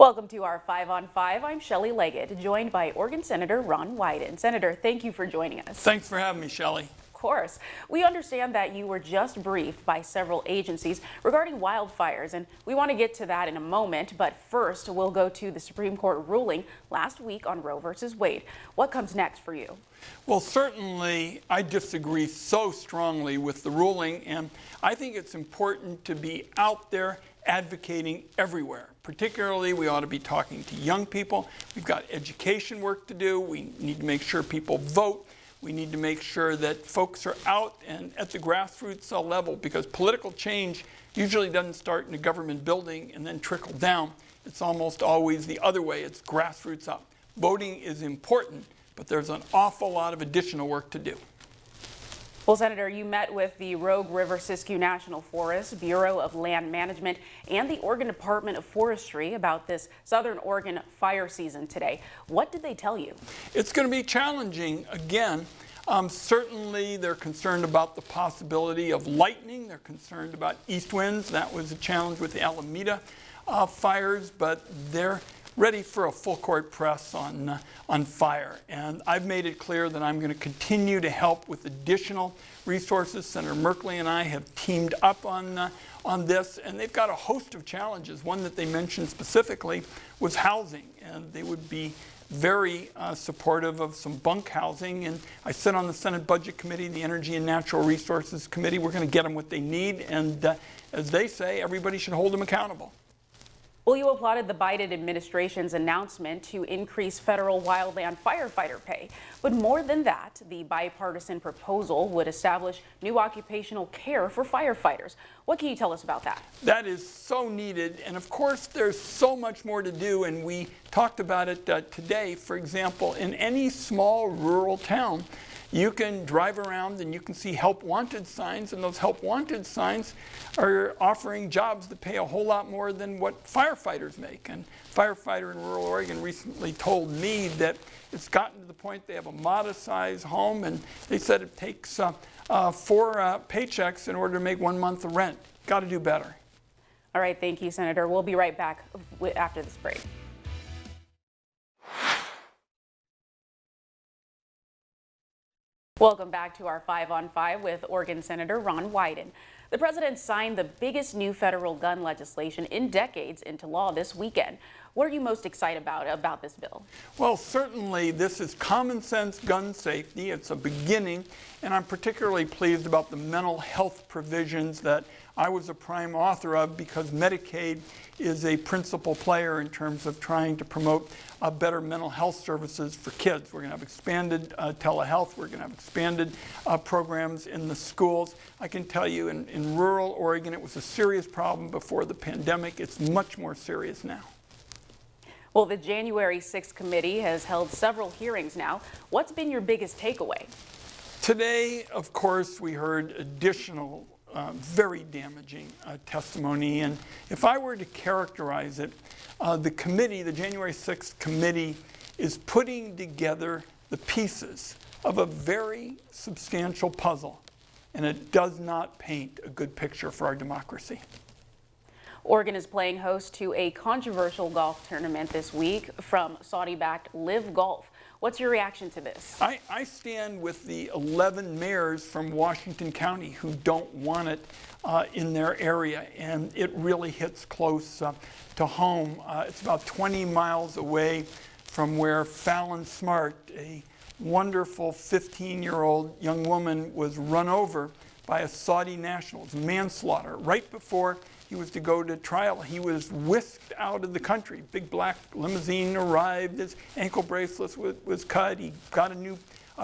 Welcome to our 5 on 5. I'm Shelley Leggett, joined by Oregon Senator Ron Wyden. Senator, thank you for joining us. Thanks for having me, Shelley. Of course. We understand that you were just briefed by several agencies regarding wildfires, and we want to get to that in a moment. But first, we'll go to the Supreme Court ruling last week on Roe versus Wade. What comes next for you? Well, certainly I disagree so strongly with the ruling, and I think it's important to be out there advocating everywhere. Particularly, we ought to be talking to young people. We've got education work to do. We need to make sure people vote. We need to make sure that folks are out and at the grassroots level, because political change usually doesn't start in a government building and then trickle down. It's almost always the other way. It's grassroots up. Voting is important, but there's an awful lot of additional work to do. Well, Senator, you met with the Rogue River Siskiyou National Forest, Bureau of Land Management, and the Oregon Department of Forestry about this Southern Oregon fire season today. What did they tell you? It's going to be challenging again. Certainly, they're concerned about the possibility of lightning. They're concerned about east winds. That was a challenge with the Alameda fires, but they're ready for a full court press on fire. And I've made it clear that I'm going to continue to help with additional resources. Senator Merkley and I have teamed up on this, and they've got a host of challenges. One that they mentioned specifically was housing, and they would be very supportive of some bunk housing. And I sit on the Senate Budget Committee, the Energy and Natural Resources Committee. We're going to get them what they need, and as they say, everybody should hold them accountable. Well, you applauded the Biden administration's announcement to increase federal wildland firefighter pay. But more than that, the bipartisan proposal would establish new occupational care for firefighters. What can you tell us about that? That is so needed. And of course, there's so much more to do. And we talked about it today. For example, in any small rural town, you can drive around and you can see help wanted signs, and those help wanted signs are offering jobs that pay a whole lot more than what firefighters make. And a firefighter in rural Oregon recently told me that it's gotten to the point they have a modest-sized home, and they said it takes 4 paychecks in order to make 1 month of rent. Got to do better. All right, thank you, Senator. We'll be right back after this break. Welcome back to our 5 on 5 with Oregon Senator Ron Wyden. The president signed the biggest new federal gun legislation in decades into law this weekend. What are you most excited about this bill? Well, certainly this is common sense gun safety. It's a beginning, and I'm particularly pleased about the mental health provisions that I was a prime author of, because Medicaid is a principal player in terms of trying to promote better mental health services for kids. We're going to have expanded telehealth. We're going to have expanded programs in the schools. I can tell you in rural Oregon, it was a serious problem before the pandemic. It's much more serious now. Well, the January 6th committee has held several hearings now. What's been your biggest takeaway? Today, of course, we heard additional very damaging testimony. And if I were to characterize it, the committee, the January 6th committee, is putting together the pieces of a very substantial puzzle, and it does not paint a good picture for our democracy. Oregon is playing host to a controversial golf tournament this week from Saudi-backed Live Golf. What's your reaction to this? I stand with the 11 mayors from Washington County who don't want it in their area, and it really hits close to home. It's about 20 miles away from where Fallon Smart, a wonderful 15-year-old young woman, was run over by a Saudi national. It's manslaughter. Right before he was to go to trial, he was whisked out of the country. Big black limousine arrived, his ankle bracelet was cut, he got a new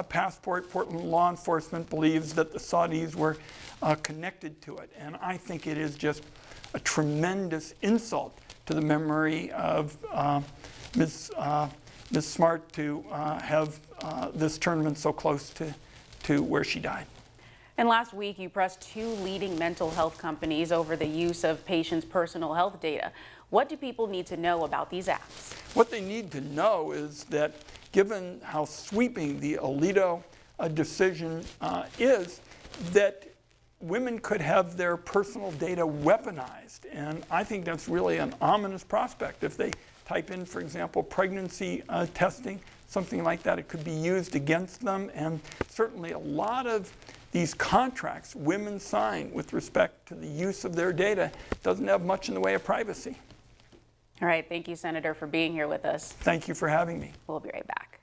passport. Portland law enforcement believes that the Saudis were connected to it. And I think it is just a tremendous insult to the memory of Ms. Smart to have this tournament so close to where she died. And last week, you pressed 2 leading mental health companies over the use of patients' personal health data. What do people need to know about these apps? What they need to know is that, given how sweeping the Alito decision is, that women could have their personal data weaponized. And I think that's really an ominous prospect. If they type in, for example, pregnancy testing, something like that, it could be used against them. And certainly a lot of these contracts women sign with respect to the use of their data doesn't have much in the way of privacy. All right, thank you, Senator, for being here with us. Thank you for having me. We'll be right back.